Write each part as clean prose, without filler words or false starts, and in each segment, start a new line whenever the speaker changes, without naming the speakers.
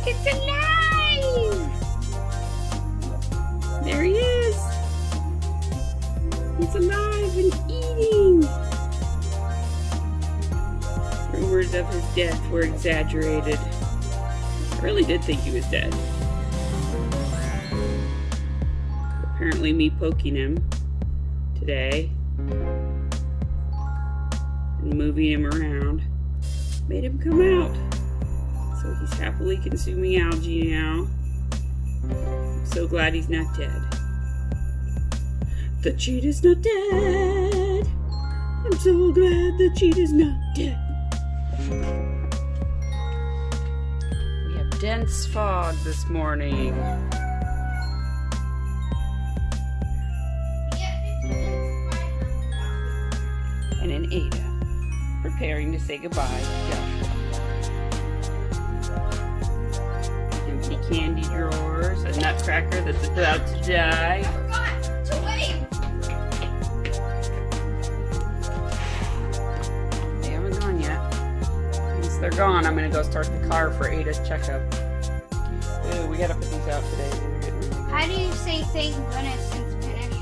It's alive! There he is! He's alive and eating! Rumors of his death were exaggerated. I really did think he was dead. Apparently me poking him today and moving him around made him come out. So he's happily consuming algae now. I'm so glad he's not dead. The cheetah's not dead. I'm so glad the cheetah's not dead. We have dense fog this morning. And an Ada preparing to say goodbye to Joshua. Empty candy drawers, a nutcracker that's about to die.
I forgot to wait.
They haven't gone yet. Once they're gone, I'm gonna go start the car for Ada's checkup. Ooh, we gotta put these out today.
How do you say thank goodness in Spanish?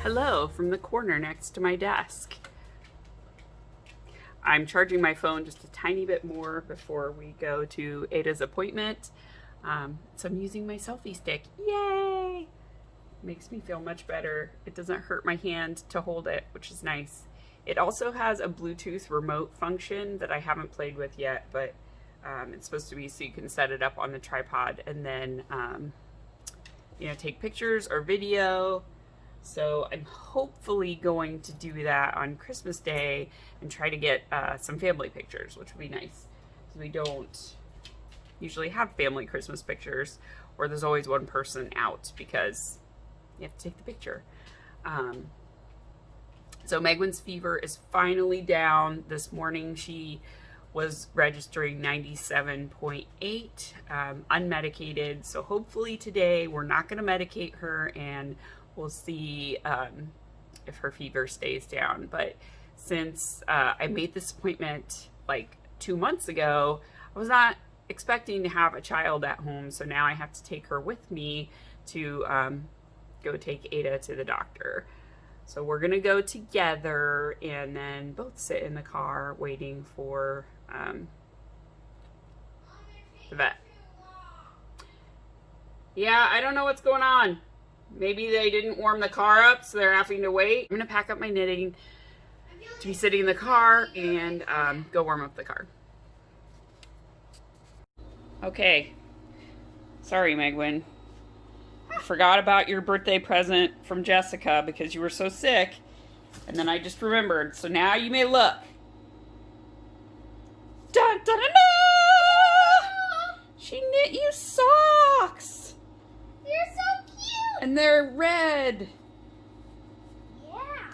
Hello from the corner next to my desk. I'm charging my phone just a tiny bit more before we go to Ada's appointment. So I'm using my selfie stick. Yay! Makes me feel much better. It doesn't hurt my hand to hold it, which is nice. It also has a Bluetooth remote function that I haven't played with yet, but it's supposed to be so you can set it up on the tripod and then take pictures or video. So I'm hopefully going to do that on Christmas Day and try to get some family pictures, which would be nice. Because we don't usually have family Christmas pictures, or there's always one person out because you have to take the picture. So Megwin's fever is finally down. This morning she was registering 97.8, unmedicated. So hopefully today we're not going to medicate her and we'll see if her fever stays down. But since I made this appointment like 2 months ago, I was not expecting to have a child at home. So now I have to take her with me to go take Ada to the doctor. So we're going to go together and then both sit in the car waiting for the vet. Yeah, I don't know what's going on. Maybe they didn't warm the car up, so they're having to wait. I'm going to pack up my knitting to be sitting in the car and go warm up the car. Okay. Sorry, Megwin. Forgot about your birthday present from Jessica because you were so sick. And then I just remembered. So now you may look. Dun, dun, dun, dun! She knit you socks!
You're so cute!
And they're red.
Yeah.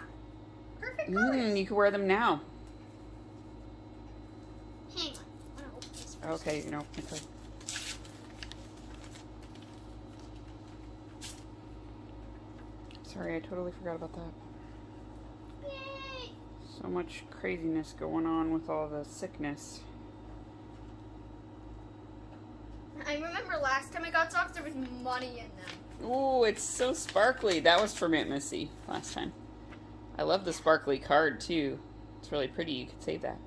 Perfect colors.
You can wear them now.
Hang on. I'm gonna open this first.
Okay, okay. Sorry, I totally forgot about that.
Yay!
So much craziness going on with all the sickness.
I remember last time I got socks, there was money in them.
Ooh, it's so sparkly. That was from Aunt Missy last time. I love the sparkly card, too. It's really pretty. You could save that.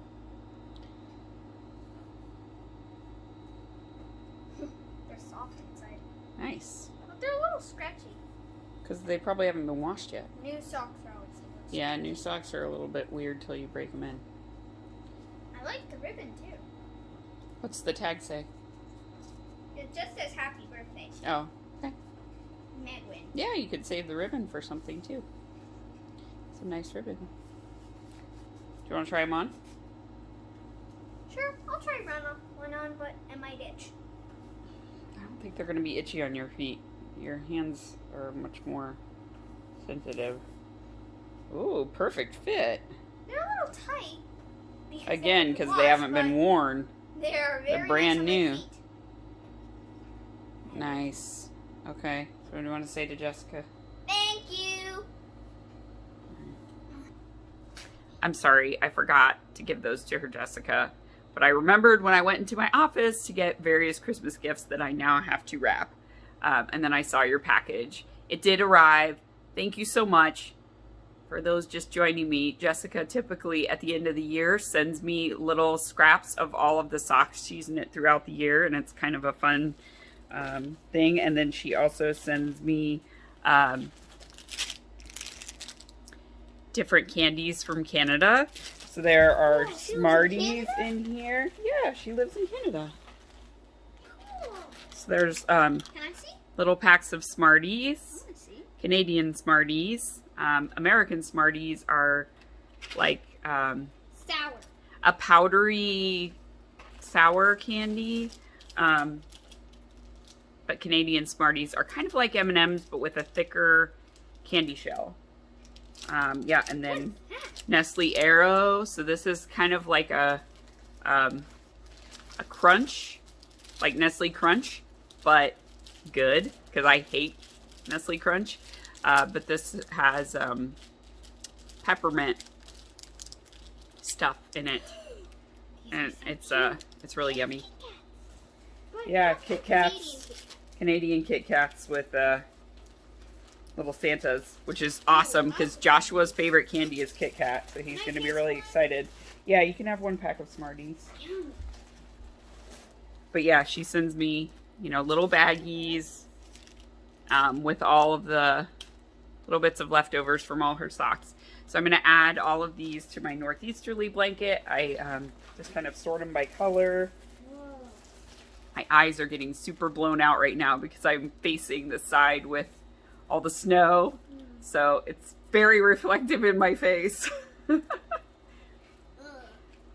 soft inside.
Nice.
But they're a little scratchy.
Because they probably haven't been washed yet.
New socks are always the worst.
Yeah, new socks are a little bit weird till you break them in.
I like the ribbon too.
What's the tag say?
It just says happy birthday.
Oh, okay.
Medwin.
Yeah, you could save the ribbon for something too. It's a nice ribbon. Do you want to try them on?
Sure, I'll try one on, but it might itch.
I don't think they're going to be itchy on your feet. Your hands are much more sensitive. Ooh, perfect fit.
They're a little tight.
Again, because they haven't been worn.
They're very
brand
nice on
new.
my feet.
Nice. Okay. So what do you want to say to Jessica?
Thank you.
I'm sorry, I forgot to give those to her, Jessica. But I remembered when I went into my office to get various Christmas gifts that I now have to wrap. And then I saw your package. It did arrive. Thank you so much. For those just joining me, Jessica typically at the end of the year sends me little scraps of all of the socks she's knit throughout the year. And it's kind of a fun thing. And then she also sends me different candies from Canada. So there are Smarties in here. Yeah, she lives in Canada.
Cool.
So there's
Can I see?
little packs of Smarties,
I want to see.
Canadian Smarties. American Smarties are like
Sour.
a powdery sour candy. But Canadian Smarties are kind of like M&Ms, but with a thicker candy shell. Yeah, and then Nestle Aero. So this is kind of like a crunch, like Nestle Crunch, but good, because I hate Nestle Crunch. But this has peppermint stuff in it, and it's really yummy. Yeah, Kit Kats, Canadian Kit Kats with little Santas, which is awesome because Joshua's favorite candy is Kit Kat, so he's going to be really excited. Yeah, you can have one pack of Smarties. But yeah, she sends me, little baggies with all of the little bits of leftovers from all her socks. So I'm going to add all of these to my northeasterly blanket. I just kind of sort them by color. My eyes are getting super blown out right now because I'm facing the side with all the snow. So it's very reflective in my face.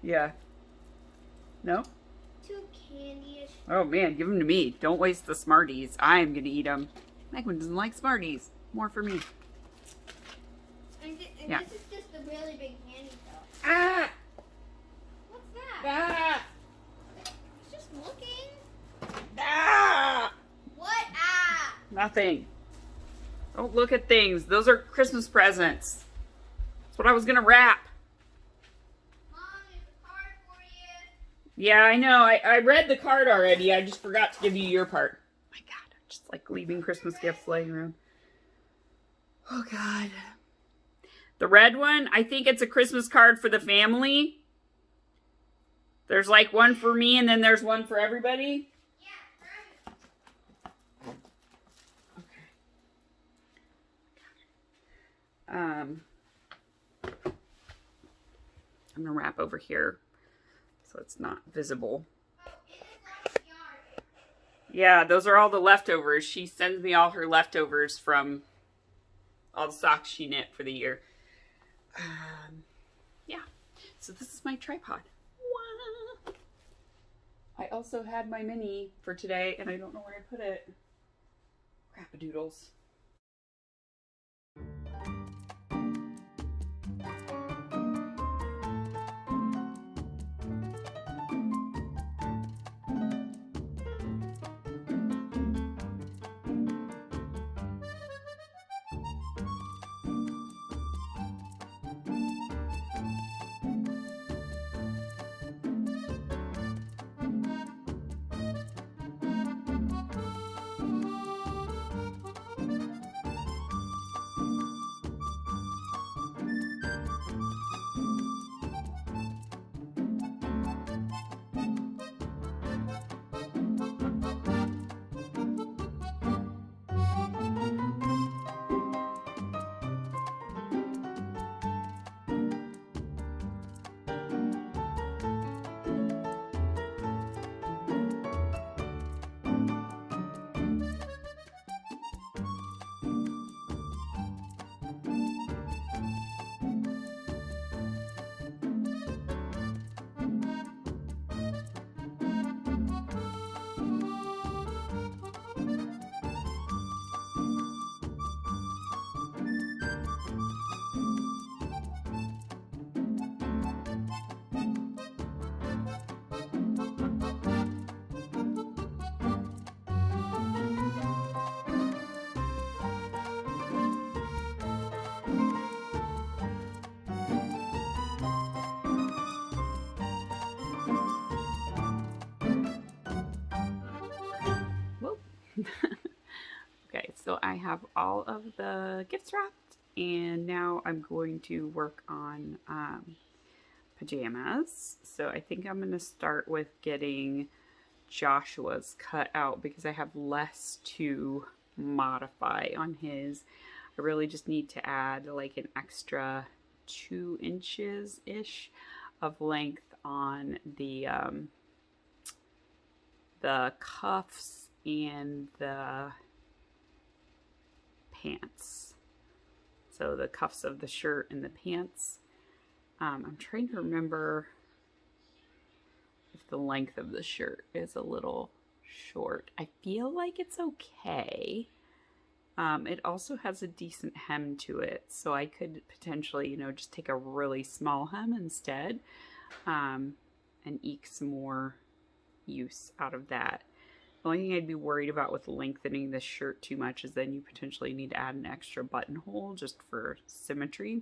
Yeah. No?
Too candy-ish.
Oh man, give them to me. Don't waste the Smarties. I'm going to eat them. Megwin doesn't like Smarties. More for me.
And
Yeah.
this is just a really big candy though.
Ah!
What's that?
Ah!
It's just looking.
Ah!
What? Ah!
Nothing. Don't look at things. Those are Christmas presents. That's what I was going to wrap.
Mom, there's a card for you.
Yeah, I know. I read the card already. I just forgot to give you your part. My God, I'm just like leaving Christmas gifts laying around. Oh, God. The red one, I think it's a Christmas card for the family. There's like one for me and then there's one for everybody.
Yeah,
I'm going to wrap over here so it's not visible.
Oh, in this last yard.
Yeah, those are all the leftovers. She sends me all her leftovers from all the socks she knit for the year. Yeah, so this is my tripod. Wow. I also had my mini for today, and I don't know where I put it. Crap-a-doodles. Okay, so I have all of the gifts wrapped, and now I'm going to work on pajamas. So I think I'm going to start with getting Joshua's cut out because I have less to modify on his. I really just need to add like an extra 2 inches ish of length on the cuffs and the pants. So the cuffs of the shirt and the pants. I'm trying to remember if the length of the shirt is a little short. I feel like it's okay. It also has a decent hem to it, so I could potentially, you know, just take a really small hem instead, and eke some more use out of that. The only thing I'd be worried about with lengthening this shirt too much is then you potentially need to add an extra buttonhole just for symmetry.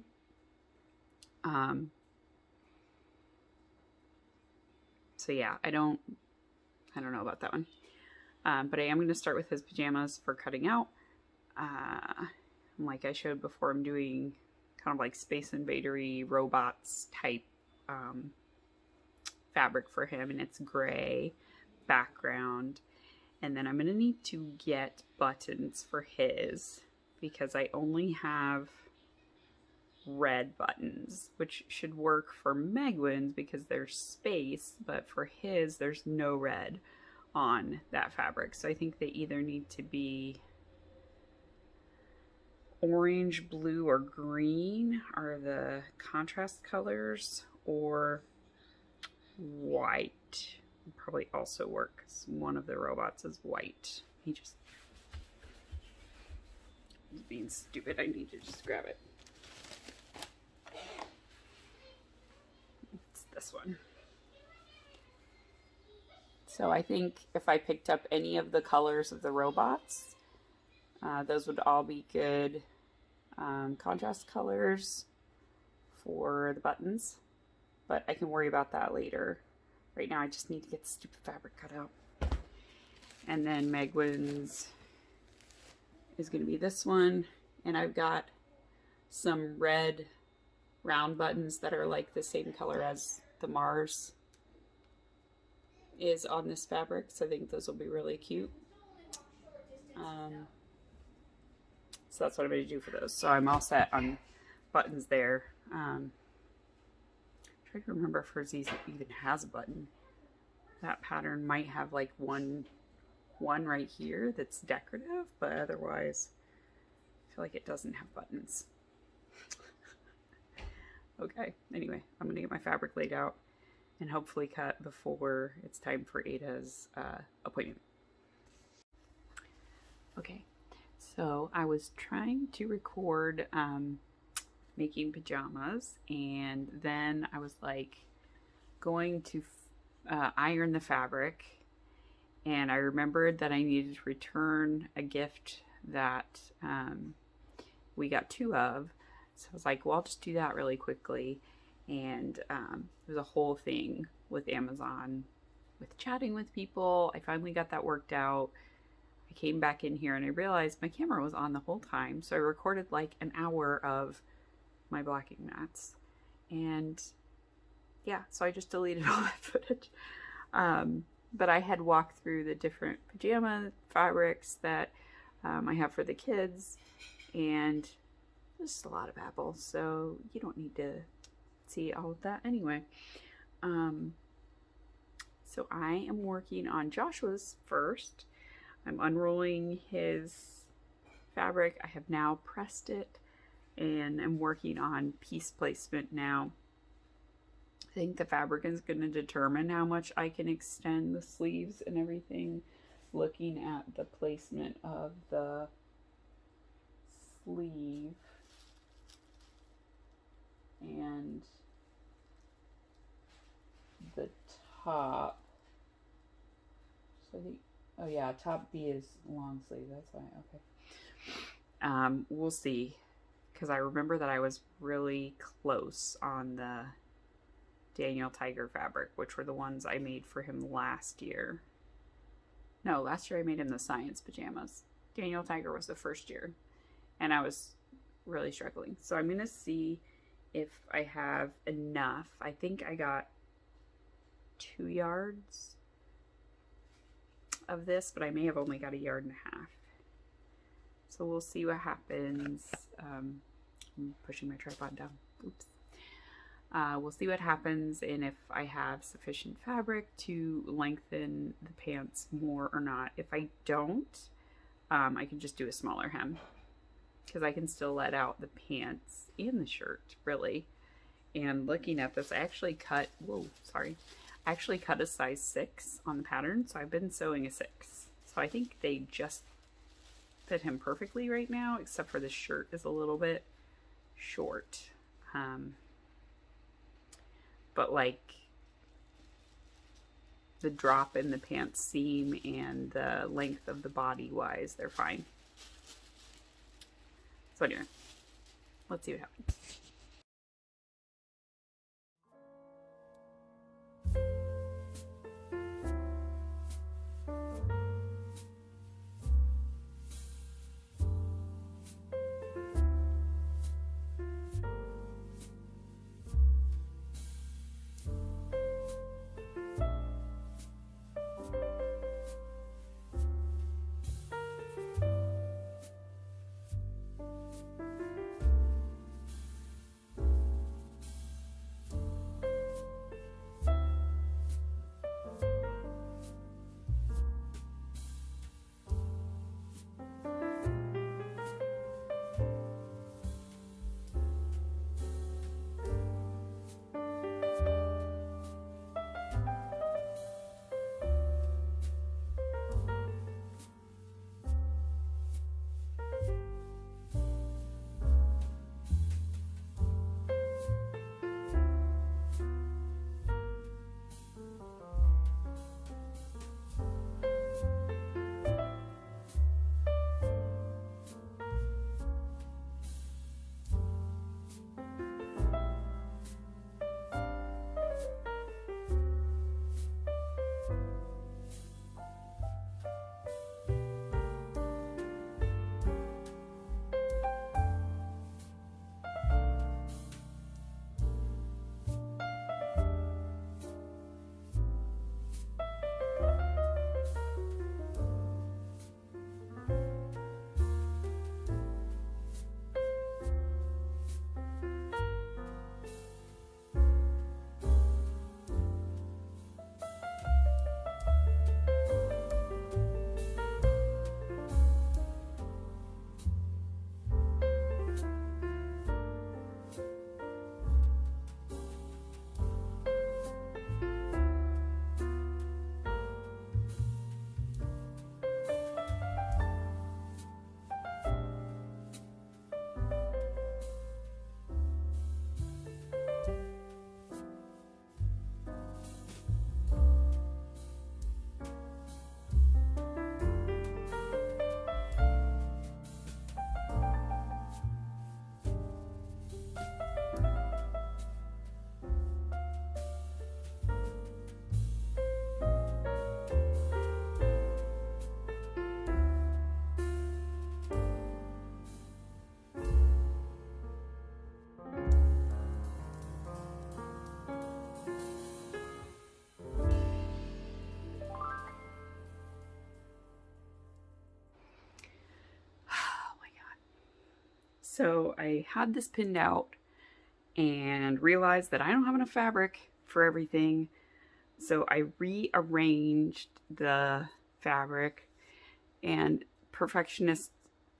So yeah, I don't know about that one. But I am going to start with his pajamas for cutting out. Like I showed before, I'm doing kind of like Space Invader-y robots type fabric for him, and it's gray background. And then I'm going to need to get buttons for his because I only have red buttons, which should work for Megwin's because there's space, but for his there's no red on that fabric. So I think they either need to be orange, blue, or green are the contrast colors, or white would probably also work because one of the robots is white. He just is being stupid. I need to just grab it. It's this one. So I think if I picked up any of the colors of the robots, those would all be good contrast colors for the buttons, but I can worry about that later. Right now I just need to get the stupid fabric cut out. And then Megwin's is going to be this one, and I've got some red round buttons that are like the same color as the Mars is on this fabric, so I think those will be really cute. So that's what I'm going to do for those. So I'm all set on buttons there. Trying to remember if hers even has a button. That pattern might have like one right here that's decorative, but otherwise I feel like it doesn't have buttons. Okay, anyway, I'm going to get my fabric laid out and hopefully cut before it's time for Ada's appointment. Okay, so I was trying to record making pajamas, and then I was like going to iron the fabric, and I remembered that I needed to return a gift that we got 2 of. So I was like, well, I'll just do that really quickly. And there's a whole thing with Amazon with chatting with people. I finally got that worked out. I came back in here and I realized my camera was on the whole time. So I recorded like an hour of my blocking mats. And yeah, so I just deleted all that footage. But I had walked through the different pajama fabrics that I have for the kids. And there's just a lot of apples, so you don't need to see all of that anyway. So I am working on Joshua's first. I'm unrolling his fabric. I have now pressed it, and I'm working on piece placement now. I think the fabric is going to determine how much I can extend the sleeves and everything, looking at the placement of the sleeve and the top. So I think, oh yeah, top B is long sleeve, that's fine, okay. We'll see, because I remember that I was really close on the Daniel Tiger fabric, which were the ones I made for him last year. No, last year I made him the science pajamas. Daniel Tiger was the first year, and I was really struggling. So I'm going to see if I have enough. I think I got 2 yards of this, but I may have only got 1.5 yards. So we'll see what happens. I'm pushing my tripod down. Oops. We'll see what happens and if I have sufficient fabric to lengthen the pants more or not. If I don't, I can just do a smaller hem because I can still let out the pants and the shirt, really. And looking at this, I actually cut, I actually cut a size 6 on the pattern, so I've been sewing a 6. So I think they just fit him perfectly right now, except for the shirt is a little bit short. But like the drop in the pants seam and the length of the body wise, they're fine. So anyway, let's see what happens. So I had this pinned out and realized that I don't have enough fabric for everything. So I rearranged the fabric, and perfectionist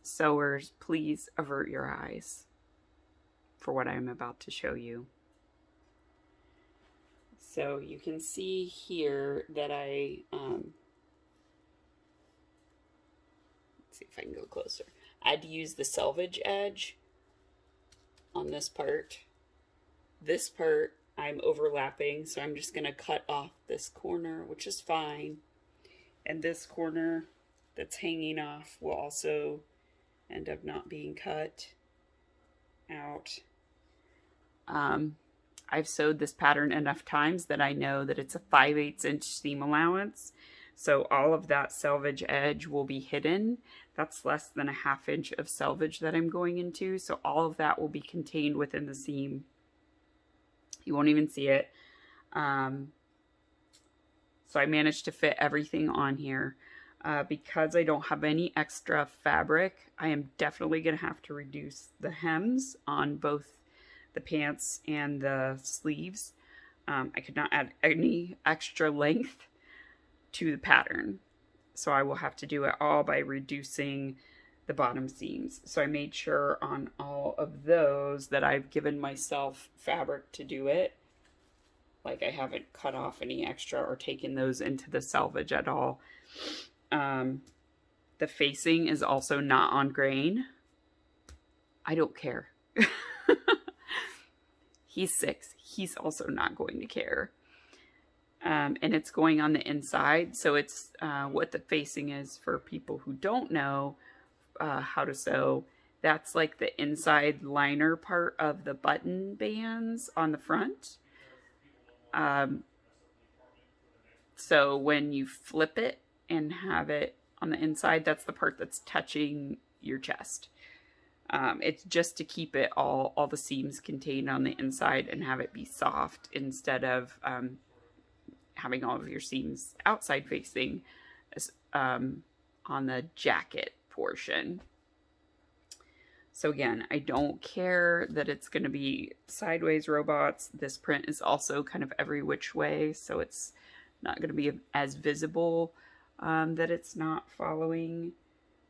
sewers, please avert your eyes for what I'm about to show you. So you can see here that let's see if I can go closer. I had to use the selvage edge on this part. This part I'm overlapping, so I'm just going to cut off this corner, which is fine. And this corner that's hanging off will also end up not being cut out. I've sewed this pattern enough times that I know that it's a 5/8 inch seam allowance. So all of that selvage edge will be hidden. That's less than a 1/2 inch of selvage that I'm going into. So all of that will be contained within the seam. You won't even see it. So I managed to fit everything on here. Because I don't have any extra fabric, I am definitely going to have to reduce the hems on both the pants and the sleeves. I could not add any extra length to the pattern. So I will have to do it all by reducing the bottom seams. So I made sure on all of those that I've given myself fabric to do it. Like I haven't cut off any extra or taken those into the selvage at all. The facing is also not on grain. I don't care. He's 6. He's also not going to care. And it's going on the inside. So it's what the facing is for people who don't know how to sew. That's like the inside liner part of the button bands on the front. So when you flip it and have it on the inside, that's the part that's touching your chest. It's just to keep it all the seams contained on the inside and have it be soft instead of having all of your seams outside facing on the jacket portion. So again, I don't care that it's going to be sideways robots. This print is also kind of every which way, so it's not going to be as visible that it's not following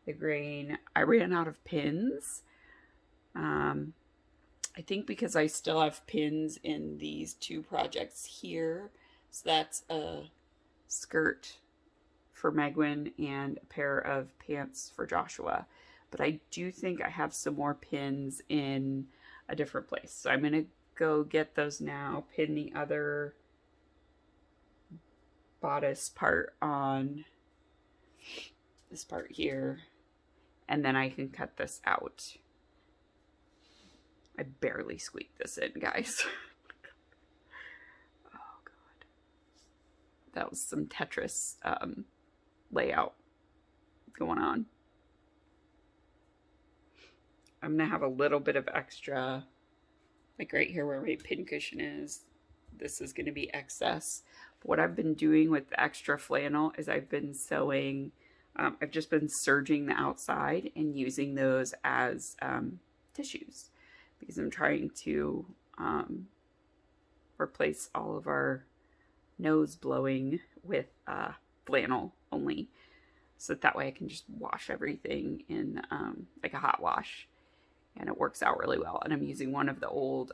the grain. I ran out of pins. I think because I still have pins in these 2 projects here. So that's a skirt for Megwin and a pair of pants for Joshua. But I do think I have some more pins in a different place. So I'm going to go get those now, pin the other bodice part on this part here, and then I can cut this out. I barely squeaked this in, guys. Oh God. That was some Tetris layout going on. I'm going to have a little bit of extra, like right here where my pin cushion is. This is going to be excess. But what I've been doing with the extra flannel is I've been sewing, I've just been serging the outside and using those as tissues. Because I'm trying to replace all of our nose blowing with flannel only. So that way I can just wash everything in like a hot wash. And it works out really well. And I'm using one of the old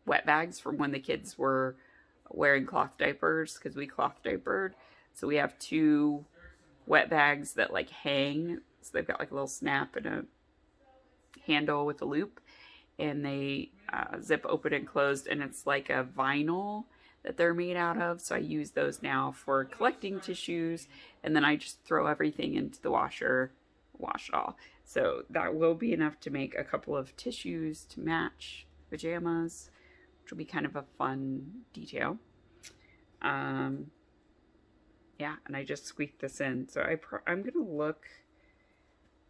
wet bags from when the kids were wearing cloth diapers, because we cloth diapered. So we have 2 wet bags that like hang. So they've got like a little snap and a handle with a loop. And they zip open and closed. And it's like a vinyl that they're made out of. So I use those now for collecting tissues. And then I just throw everything into the washer, wash it all. So that will be enough to make a couple of tissues to match pajamas, which will be kind of a fun detail. Yeah, and I just squeaked this in. So I'm going to look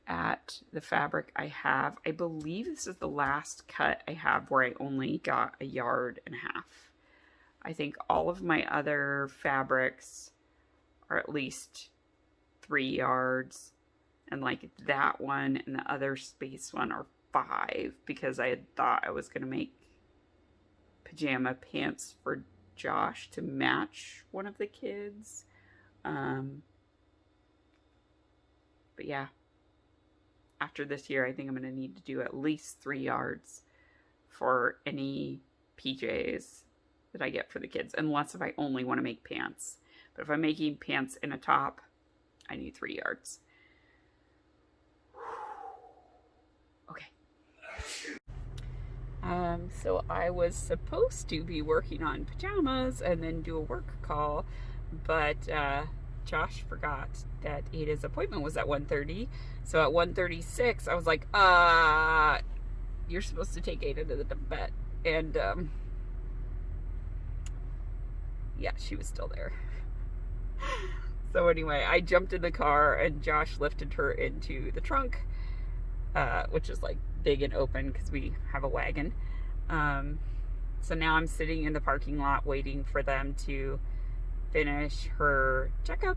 at the fabric I have. I believe this is the last cut I have where I only got 1.5 yards. I think all of my other fabrics are at least 3 yards. And like that one and the other space one are 5, because I had thought I was going to make pajama pants for Josh to match one of the kids. But yeah, after this year, I think I'm going to need to do at least 3 yards for any PJs that I get for the kids, unless if I only want to make pants. But if I'm making pants and a top, I need 3 yards. Okay. So I was supposed to be working on pajamas and then do a work call, but Josh forgot that Ada's appointment was at 1:30. So at 1:36, I was like, you're supposed to take Ada to the vet. And yeah, she was still there. So anyway, I jumped in the car and Josh lifted her into the trunk, which is like big and open because we have a wagon. So now I'm sitting in the parking lot waiting for them to finish her checkup.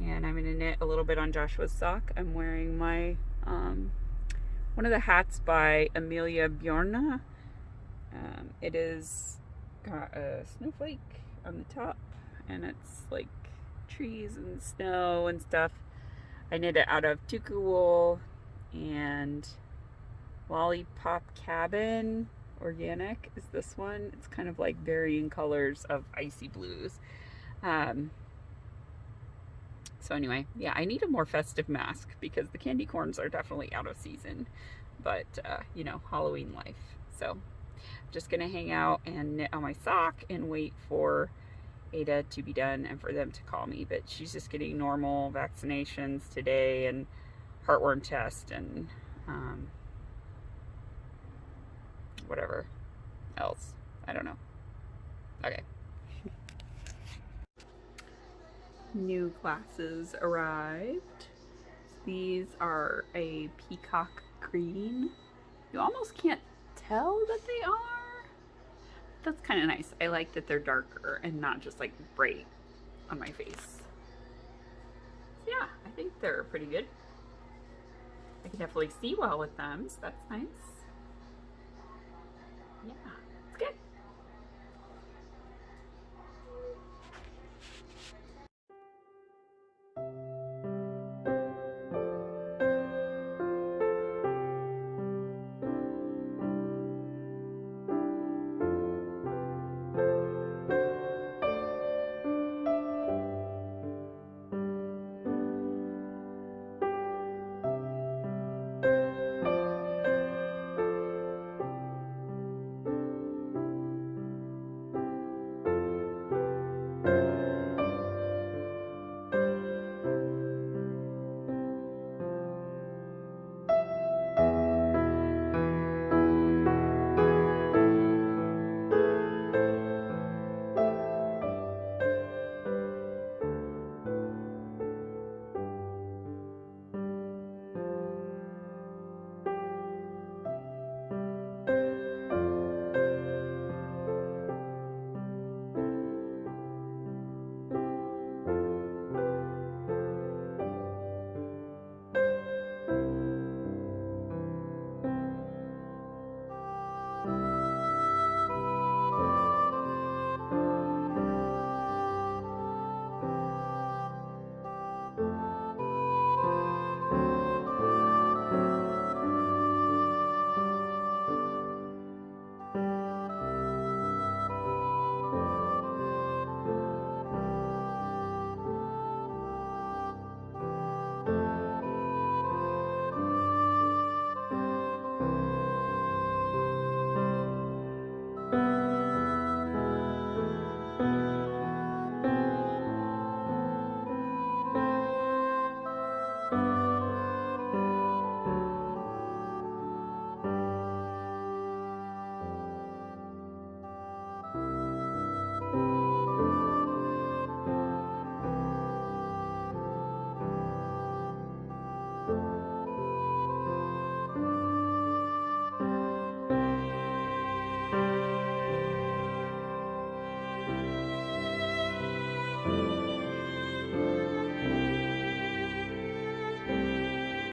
And I'm going to knit a little bit on Joshua's sock. I'm wearing my, one of the hats by Amelia Bjorna. It is got a snowflake on the top and it's like trees and snow and stuff. I knit it out of tuku wool and Lollipop Cabin Organic is this one. It's kind of like varying colors of icy blues. So anyway, yeah, I need a more festive mask because the candy corns are definitely out of season, but you know, Halloween life. So I'm just gonna hang out and knit on my sock and wait for Ada to be done and for them to call me. But she's just getting normal vaccinations today and heartworm test and whatever else. I don't know. Okay. New glasses arrived. These are a peacock green. You almost can't tell that they are. That's kind of nice. I like that they're darker and not just like bright on my face. So yeah, I think they're pretty good. I can definitely see well with them, so that's nice. Yeah.